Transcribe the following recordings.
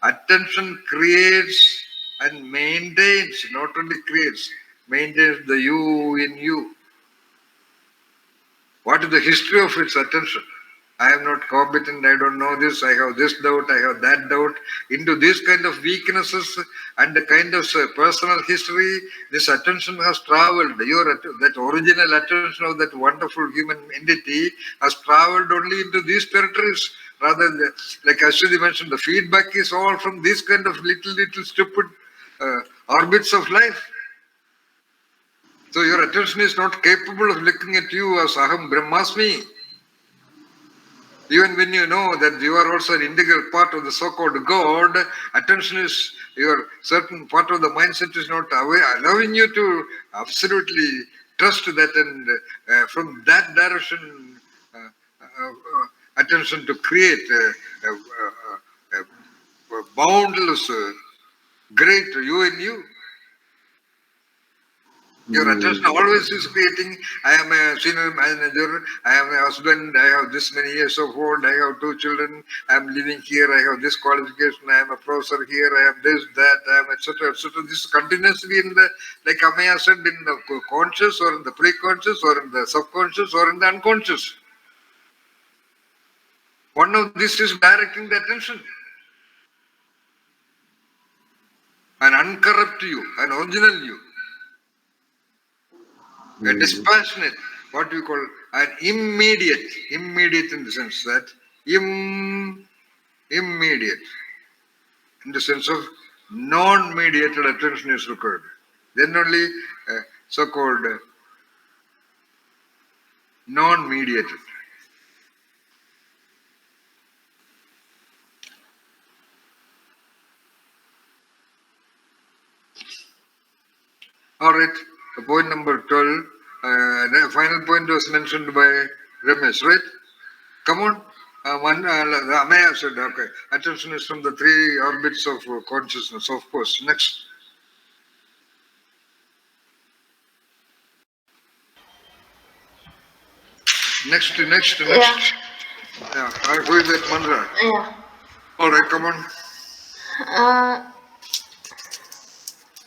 Attention creates and maintains, not only creates, maintains the you in you. What is the history of its attention? I am not competent, I don't know this, I have this doubt, I have that doubt. Into these kind of weaknesses and the kind of personal history, this attention has traveled. That original attention of that wonderful human entity has traveled only into these territories. Rather than, like Ashwini mentioned, the feedback is all from these kind of little stupid orbits of life. So your attention is not capable of looking at you as Aham Brahmasmi. Even when you know that you are also an integral part of the so-called God, attention is your certain part of the mindset is not allowing you to absolutely trust that, and from that direction, attention to create a boundless, great you in you. Your attention always is creating, I am a senior manager, I am a husband, I have this many years of old, I have 2 children, I am living here, I have this qualification, I am a professor here, I am this, that, I am etc. etc. This is continuously in the, like Amaya said, in the conscious or in the pre-conscious or in the subconscious or in the unconscious. One of these is directing the attention. An uncorrupt you, an original you. A dispassionate, what we call an immediate in the sense that immediate, in the sense of non-mediated attention is required. Then only so-called non-mediated. All right. Point number 12, the final point was mentioned by Ramesh, right? Come on. Amaya said, okay, attention is from the 3 orbits of consciousness, of course. Next. Next. Yeah. Who is that mantra? Yeah. All right, come on.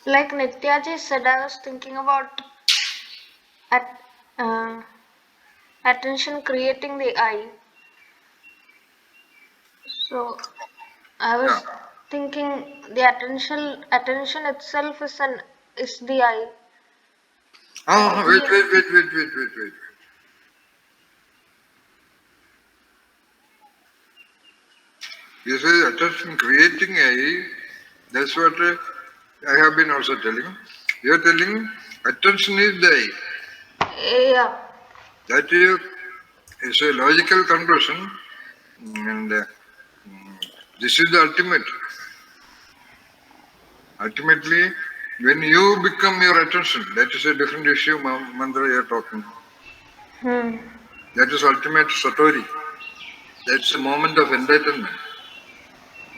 Like Nityaji said, I was thinking about attention creating the I. So I was thinking the attention itself is the I. Wait. You say attention creating I. That's what I have been also telling. You are telling attention is the I. Yeah. That is a logical conclusion, and this is the ultimate. Ultimately, when you become your attention, that is a different issue, mantra you are talking. That is ultimate satori. That's a moment of enlightenment.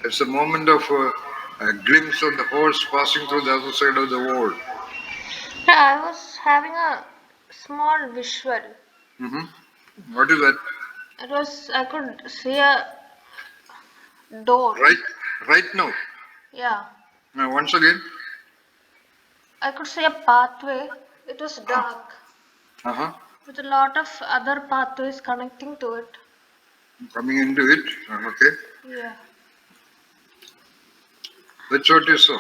It's a moment of a glimpse of the horse passing through the other side of the world. I was having a small visual. What is that? I could see a door. Right now? Yeah. Now, once again? I could see a pathway. It was dark. With a lot of other pathways connecting to it. Coming into it? Okay. Yeah. That's what you saw.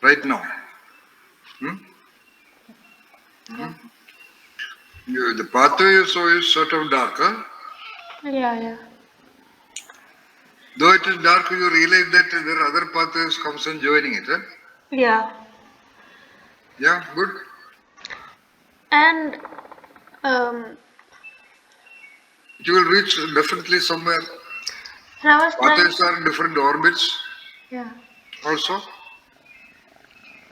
Right now. The pathway you saw is sort of dark, huh? Yeah. Though it is dark, you realize that there are other pathways comes and joining it, huh? Yeah. Yeah, good. And you will reach definitely somewhere. Pathways are in different orbits. Yeah. Also,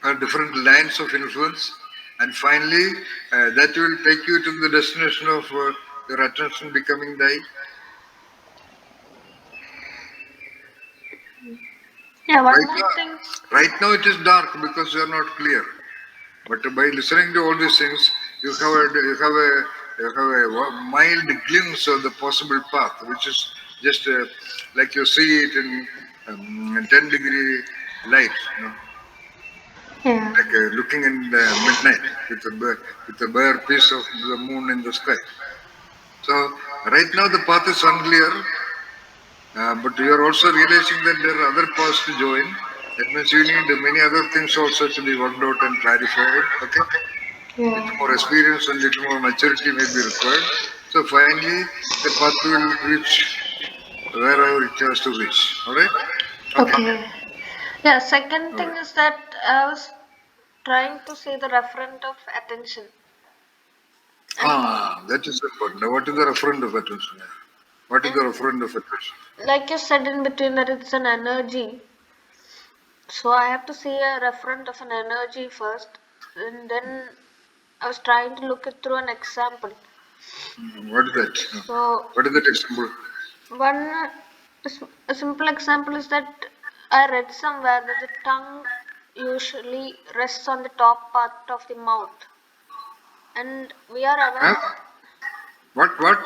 are different lines of influence, and finally, that will take you to the destination of your attention becoming the I. Yeah, one more thing. Right now it is dark because you are not clear. But by listening to all these things, you have a mild glimpse of the possible path, which is just like you see it in 10-degree light, you know, Yeah. like looking in the midnight with a bare piece of the moon in the sky. So right now the path is unclear, but you are also realizing that there are other paths to join. That means you need many other things also to be worked out and clarified. Okay, little more Yeah. experience and little more maturity may be required. So finally, the path will reach wherever it has to reach. All right. Okay. Okay. Yeah, second All thing right. is that I was trying to see the referent of attention. And That is important. Now, what is the referent of attention? What is the and referent of attention? like you said in between that it's an energy. So I have to see a referent of an energy first. And then I was trying to look it through an example. What is that? So What is that example? one a simple example is that I read somewhere that the tongue usually rests on the top part of the mouth, and we are aware Huh? of What? What?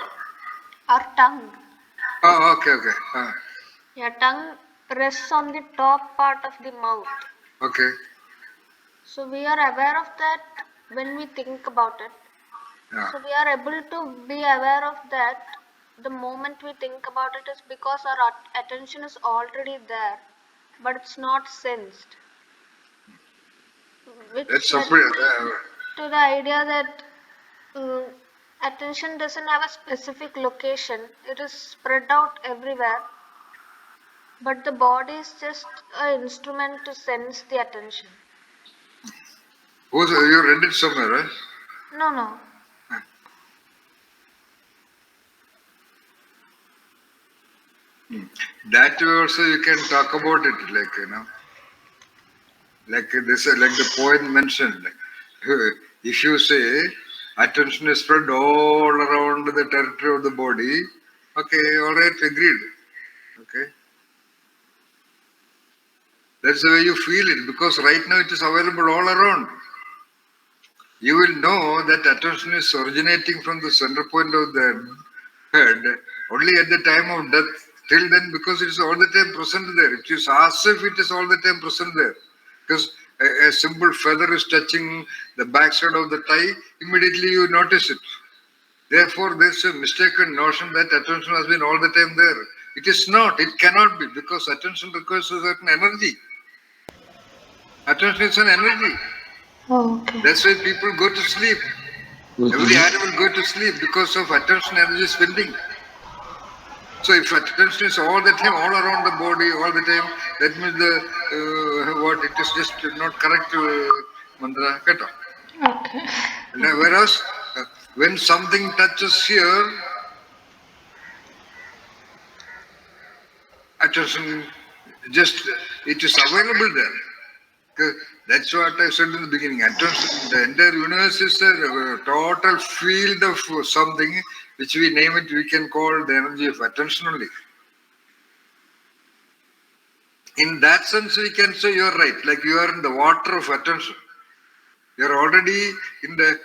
our tongue. Oh, okay, okay. Your tongue rests on the top part of the mouth. Okay. So we are aware of that when we think about it. Yeah. So we are able to be aware of that the moment we think about it is because our attention is already there, but it's not sensed. Which That's led somebody. me to the idea that uh, attention doesn't have a specific location, it is spread out everywhere, but the body is just an instrument to sense the attention. You read it somewhere, right? No, no. That also you can talk about it, like like this, like the poet mentioned. If you say attention is spread all around the territory of the body, okay, all right, agreed. Okay, that's the way you feel it because right now it is available all around. You will know that attention is originating from the center point of the head only at the time of death. Till then, because it is all the time present there. It is as if it is all the time present there. Because a simple feather is touching the backside of the tie, immediately you notice it. Therefore, there is a mistaken notion that attention has been all the time there. It is not, it cannot be, because attention requires a certain energy. Attention is an energy. Oh, okay. That's why people go to sleep. Every animal go to sleep because of attention energy spending. So if attention is all the time, all around the body, all the time, that means the what it is just not correct mantra. Keto. Okay. Whereas when something touches here, attention just it is available there. That's what I said in the beginning. Attention, the entire universe is a total field of something which we name it, we can call the energy of attention only. In that sense, we can say you're right, like you are in the water of attention. You're already in the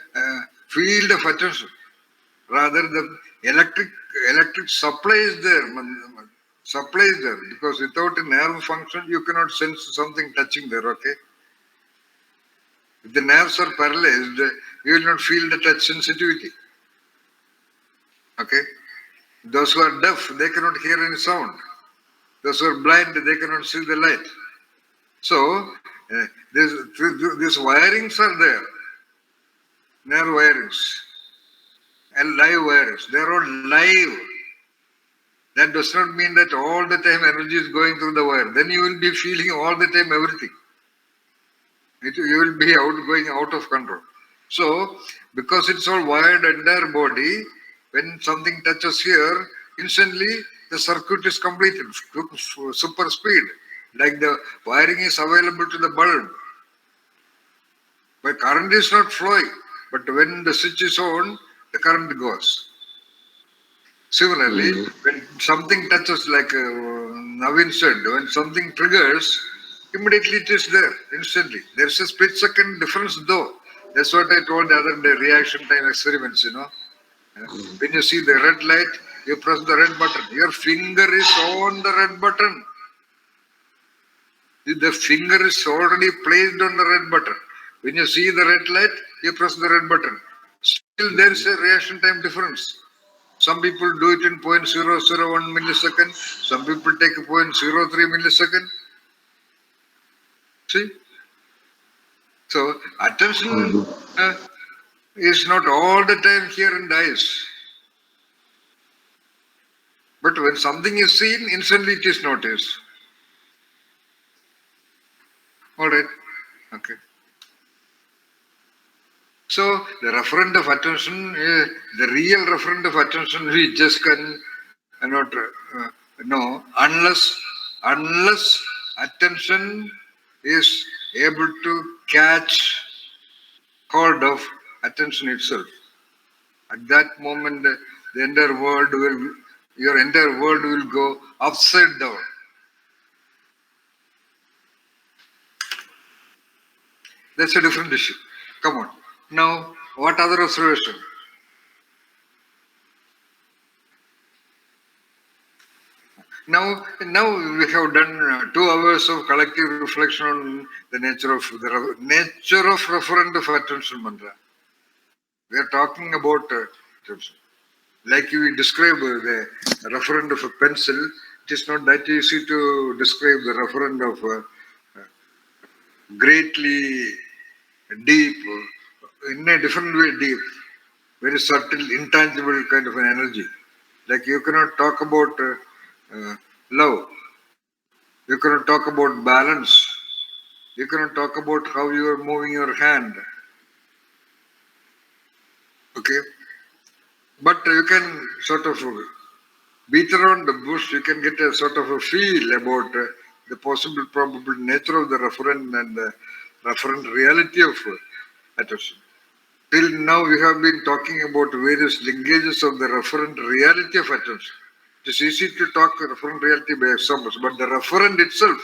field of attention. Rather, the electric supply is there. Supply is there because without a nerve function, you cannot sense something touching there. Okay. If the nerves are paralyzed, you will not feel the touch sensitivity. Okay. Those who are deaf, they cannot hear any sound. Those who are blind, they cannot see the light. So, these wirings are there, nerve wirings and live wirings. They are all live. That does not mean that all the time energy is going through the wire. Then you will be feeling all the time everything. You will be going out of control. So, because it's all wired entire body, when something touches here, instantly the circuit is completed, super speed. Like the wiring is available to the bulb. But current is not flowing. But when the switch is on, the current goes. Similarly, when something touches, like Navin said, when something triggers, immediately it is there, instantly. There's a split second difference though. That's what I told the other day, reaction time experiments, When you see the red light, you press the red button. Your finger is on the red button. The finger is already placed on the red button. When you see the red light, you press the red button. Still, there is a reaction time difference. Some people do it in 0.001 millisecond. Some people take a 0.03 millisecond. See? So, attention is not all the time here and dies. But when something is seen, instantly it is noticed. All right. Okay. So the referent of attention, the real referent of attention, we just can not know unless attention is able to catch hold of attention itself. At that moment, the entire world will, your entire world will go upside down. That's a different issue. Come on. Now, what other observation? Now we have done 2 hours of collective reflection on the nature of referent of attention mantra. We are talking about attention. Like we describe the referent of a pencil, it is not that easy to describe the referent of greatly deep, in a different way deep, very subtle, intangible kind of an energy. Like you cannot talk about love. You cannot talk about balance. You cannot talk about how you are moving your hand. Okay? But you can sort of beat around the bush. You can get a sort of a feel about the possible, probable nature of the referent and the referent reality of attention. Till now, we have been talking about various linkages of the referent reality of attention. It is easy to talk referent reality by examples, but the referent itself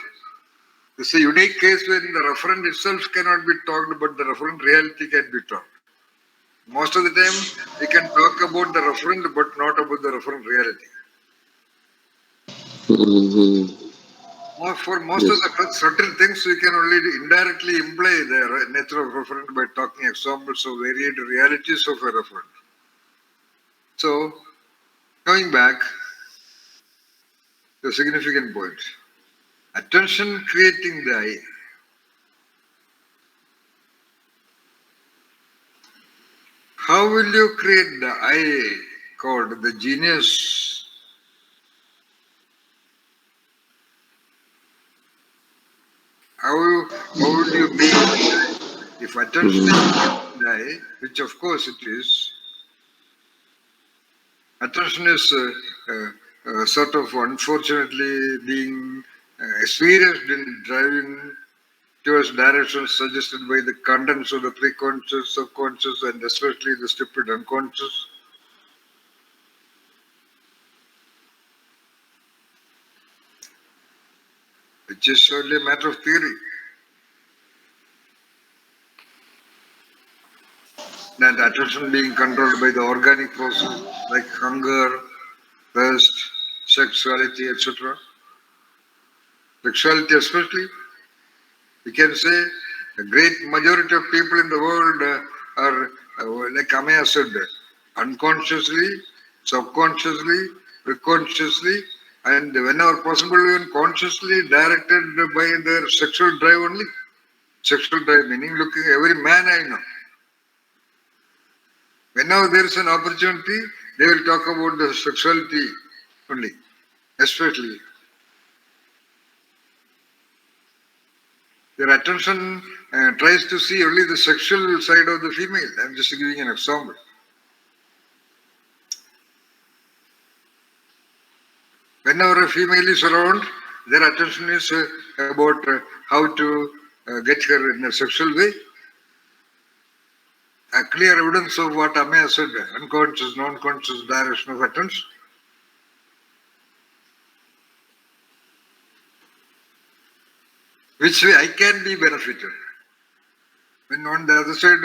is a unique case when the referent itself cannot be talked, but the referent reality can be talked. Most of the time, we can talk about the referent, but not about the referent reality. For most of the subtle things, we can only indirectly imply the nature of referent by talking examples of varied realities of a referent. So, going back, the significant point. Attention creating the I. How will you create the I called the genius? How will you make it? If attention is the I, which of course it is, attention is sort of unfortunately being experienced in driving towards directions suggested by the contents of the preconscious, subconscious, and especially the stupid unconscious. Which is only a matter of theory. And attention being controlled by the organic process like hunger, thirst, sexuality, etc. Sexuality especially, we can say a great majority of people in the world are, like Amaya said, unconsciously, subconsciously, preconsciously, and whenever possible, even consciously directed by their sexual drive only. Sexual drive meaning looking every man I know. Whenever there is an opportunity, they will talk about the sexuality only, especially. Their attention tries to see only the sexual side of the female. I am just giving an example. Whenever a female is around, their attention is about how to get her in a sexual way. A clear evidence of what Amaya said, unconscious, non-conscious direction of attention. Which way I can be benefited. When on the other side,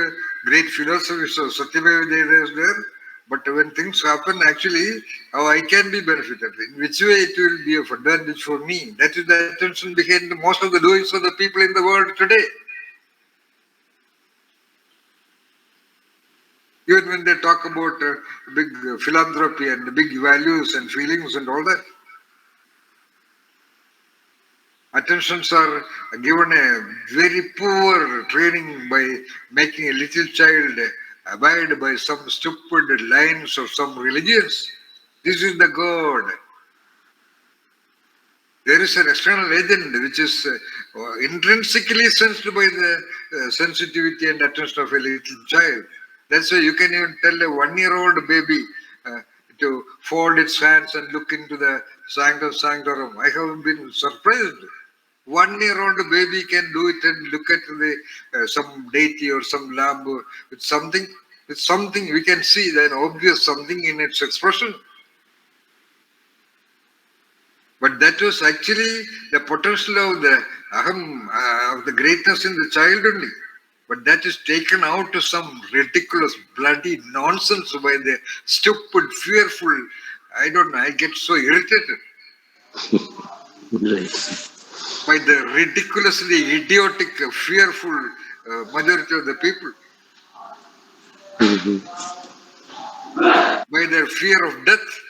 great philosophers of Satyameva Jayadeva is there, But when things happen, actually, how I can be benefited, in which way it will be of advantage for me. That is the attention behind most of the doings of the people in the world today. Even when they talk about big philanthropy and big values and feelings and all that, attentions are given a very poor training by making a little child abide by some stupid lines of some religions. This is the God. There is an external agent which is intrinsically sensed by the sensitivity and attention of a little child. That's why you can even tell a 1-year-old baby to fold its hands and look into the sanctum sanctorum. I have been surprised. 1-year-old baby can do it and look at the some deity or some lamb with something. With something we can see an obvious something in its expression. But that was actually the potential of the aham, of the greatness in the child only. But that is taken out to some ridiculous, bloody nonsense by the stupid, fearful. I don't know. I get so irritated Right. by the ridiculously idiotic, fearful majority of the people, Mhm. by their fear of death,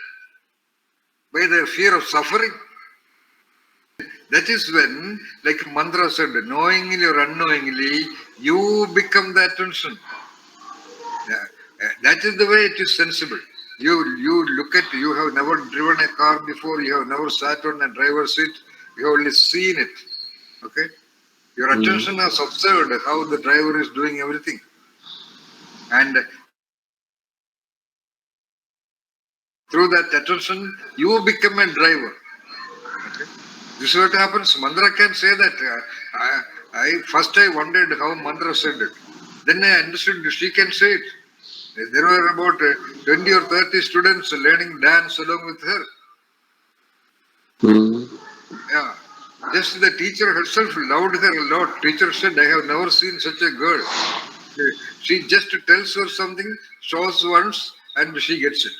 by their fear of suffering. That is when, like Mantra said, knowingly or unknowingly, you become the attention. That is the way it is sensible. You look at, you have never driven a car before, you have never sat on a driver's seat, you have only seen it. Okay? Your attention has observed how the driver is doing everything. And through that attention, you become a driver. Okay? This is what happens. Mandra can say that. First I wondered how Mandra said it. Then I understood she can say it. There were about 20 or 30 students learning dance along with her. Mhm. Yeah. Just the teacher herself loved her a lot. Teacher said, I have never seen such a girl. She just tells her something, shows once, and she gets it.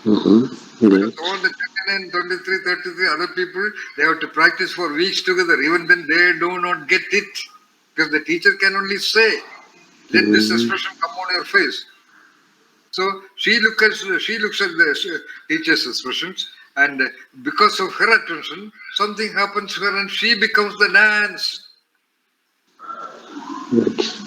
Mhm. Because Right. all the 29, 23, 33 other people, they have to practice for weeks together. Even then, they do not get it. Because the teacher can only say, let this Mhm. expression come on your face. So she looks at the teacher's expressions, and because of her attention, something happens to her, and she becomes the dance. Right.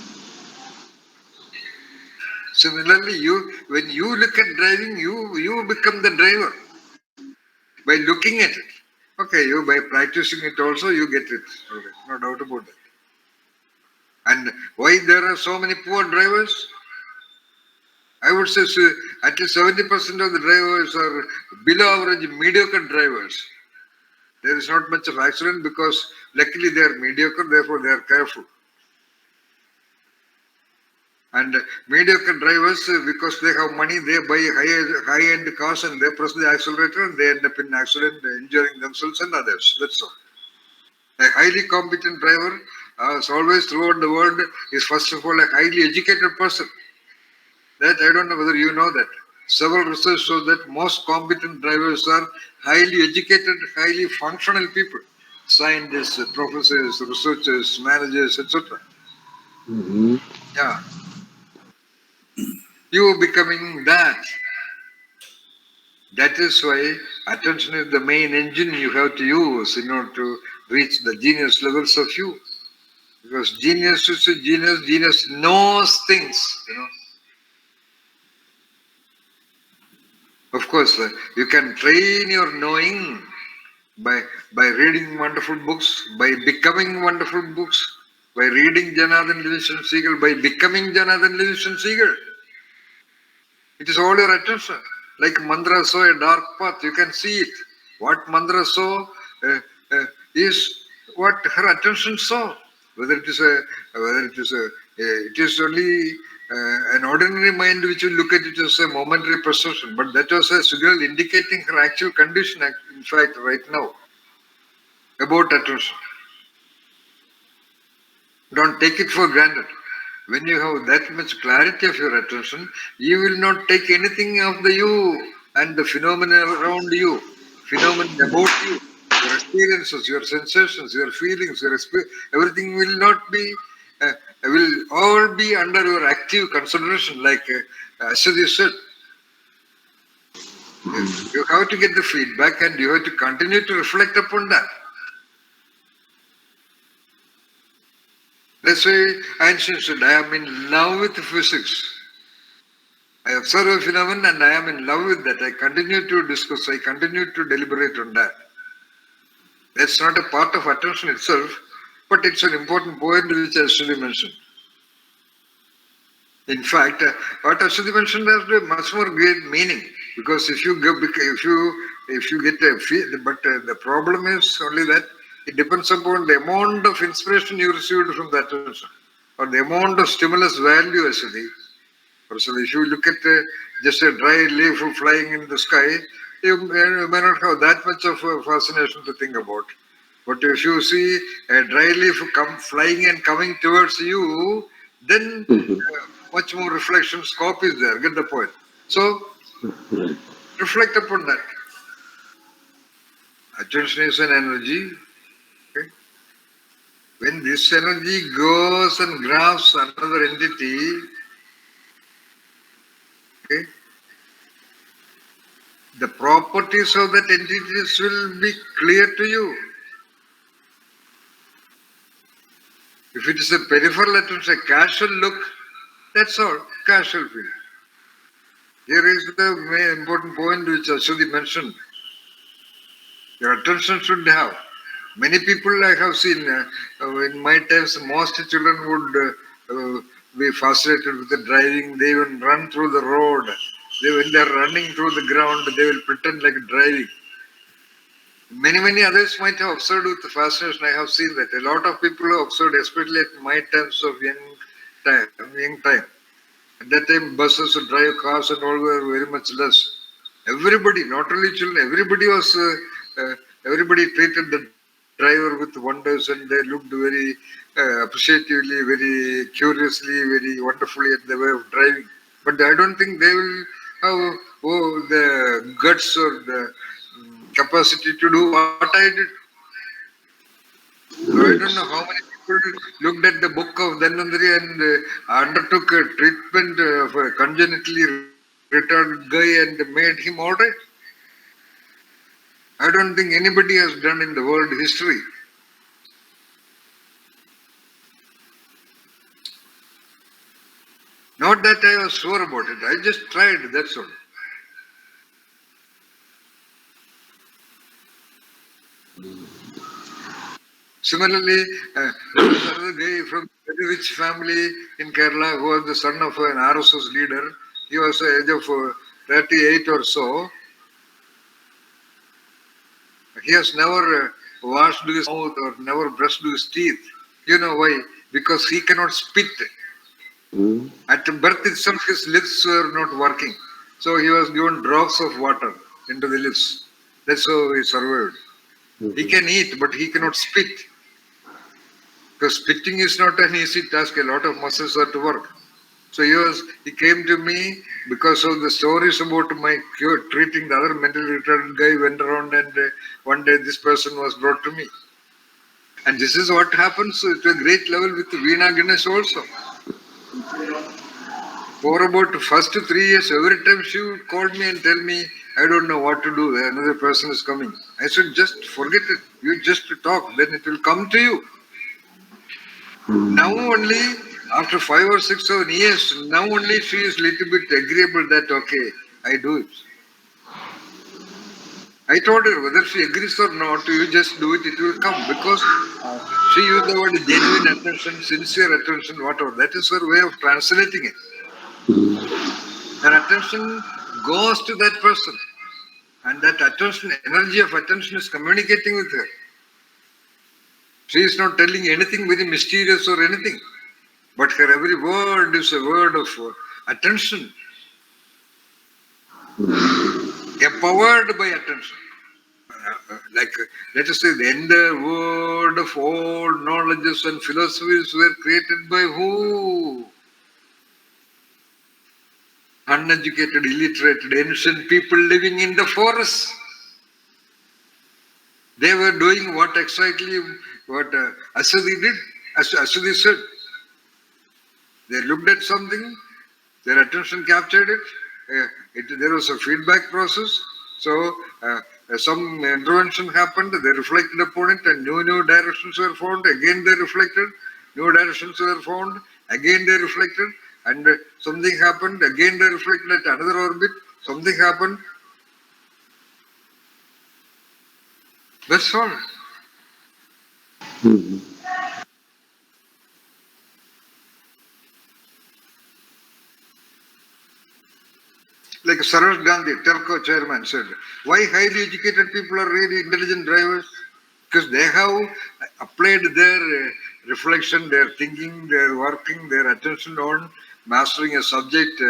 Similarly, when you look at driving, you become the driver by looking at it. Okay, you by practicing it also you get it. Okay, no doubt about that. And why there are so many poor drivers? I would say at least 70% of the drivers are below average, mediocre drivers. There is not much of accident because luckily they are mediocre, therefore they are careful. And mediocre drivers, because they have money, they buy high-end cars and they press the accelerator and they end up in accident, injuring themselves and others. That's all. A highly competent driver, as always throughout the world, is first of all a highly educated person. That I don't know whether you know that. Several research shows that most competent drivers are highly educated, highly functional people. Scientists, professors, researchers, managers, etc. Mhm. Yeah, you becoming that. That is why attention is the main engine you have to use in order to reach the genius levels of you. Because genius is a genius, genius knows things, you know. Of course, you can train your knowing by reading wonderful books, by becoming wonderful books, by reading Janardhan Livingston Seagull, by becoming Janardhan Livingston Seagull. It is all your attention. Like Mandra saw a dark path, you can see it. What Mandra saw is what her attention saw. Whether it is only an ordinary mind which will look at it as a momentary perception, but that was a signal indicating her actual condition. In fact, right now about attention. Don't take it for granted. When you have that much clarity of your attention, you will not take anything of the you and the phenomena around you, phenomena about you, your experiences, your sensations, your feelings, everything will not be, will all be under your active consideration, like Ashadi said. You have to get the feedback and you have to continue to reflect upon that. That's why Einstein said, I am in love with physics. I observe a phenomenon and I am in love with that. I continue to discuss, I continue to deliberate on that. That's not a part of attention itself, but it's an important point which Ashwini mentioned. In fact, what Ashwini mentioned has a much more great meaning, because if you get a feel, but the problem is only that it depends upon the amount of inspiration you received from that attention, or the amount of stimulus value, Ashwini. So if you look at just a dry leaf flying in the sky, you may not have that much of fascination to think about. But if you see a dry leaf come flying and coming towards you, then much more reflection scope is there. Get the point? So reflect upon that. Attention is an energy. Okay? When this energy goes and grabs another entity, okay, the properties of that entities will be clear to you. If it is a peripheral attention, a casual look, that's all, casual feeling. Here is the very important point which Ashwini mentioned. Your attention should have. Many people I have seen, in my times, most children would be fascinated with the driving. They even run through the road. When they are running through the ground, they will pretend like driving. Many others might have observed with fascination. I have seen that. A lot of people have observed, especially at my times of young time. At that time, buses, drive cars and all were very much less. Everybody, not only children, everybody treated the driver with wonders, and they looked very appreciatively, very curiously, very wonderfully at the way of driving. But I don't think they will have the guts or the capacity to do what I did. So I don't know how many people looked at the book of Dhanvantari and undertook a treatment of a congenitally retarded guy and made him alright. I don't think anybody has done in the world history. Not that I was sure about it. I just tried, that's all. Similarly, there was another guy from a very rich family in Kerala who was the son of an RSS leader. He was the age of 38 or so. He has never washed his mouth or never brushed his teeth. You know why? Because he cannot spit. At birth itself, his lips were not working. So he was given drops of water into the lips. That's how he survived. He can eat, but he cannot spit. Because spitting is not an easy task. A lot of muscles are to work. So he came to me because of the stories about my cure, treating the other mentally retarded guy went around, and one day this person was brought to me. And this is what happens to a great level with Veena Ganesh also. For about the first 3 years, every time she would call me and tell me, I don't know what to do, another person is coming. I said, just forget it. You just talk, then it will come to you. Now only, after 5 or 6 or 7 years, now only she is little bit agreeable that, okay, I do it. I told her, whether she agrees or not, you just do it, it will come. Because she used the word genuine attention, sincere attention, whatever. That is her way of translating it. Her attention goes to that person. And that attention, energy of attention is communicating with her. She is not telling anything very mysterious or anything. But her every word is a word of attention. Empowered by attention. Let us say, the entire world of all knowledges and philosophies were created by who? uneducated, illiterate, ancient people living in the forest. They were doing what exactly what Asadi did. Asadi said. They looked at something, their attention captured it. There was a feedback process. So some intervention happened. They reflected upon it, and new directions were found. Again, they reflected. New directions were found. Again, they reflected, and something happened. Again, they reflected at another orbit. Something happened. That's all. Mm-hmm. Like Saroj Gandhi, Telco chairman, said, why highly educated people are really intelligent drivers? Because they have applied their reflection, their thinking, their working, their attention on mastering a subject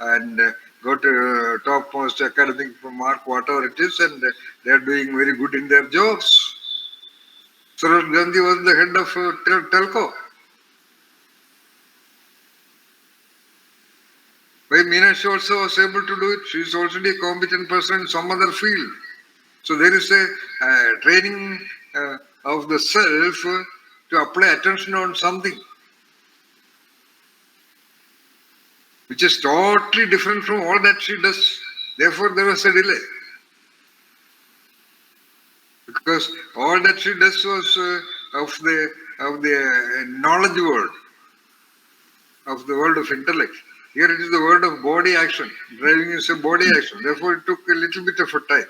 and got a topmost academic mark, whatever it is, and they are doing very good in their jobs. Saroj Gandhi was the head of Telco. Why Meenakshi also was able to do it? She is already a competent person in some other field. So there is a training of the self to apply attention on something which is totally different from all that she does. Therefore, there was a delay. Because all that she does was of the knowledge world, of the world of intellect. Here it is the word of body action. Driving is a body action. Therefore, it took a little bit of a time.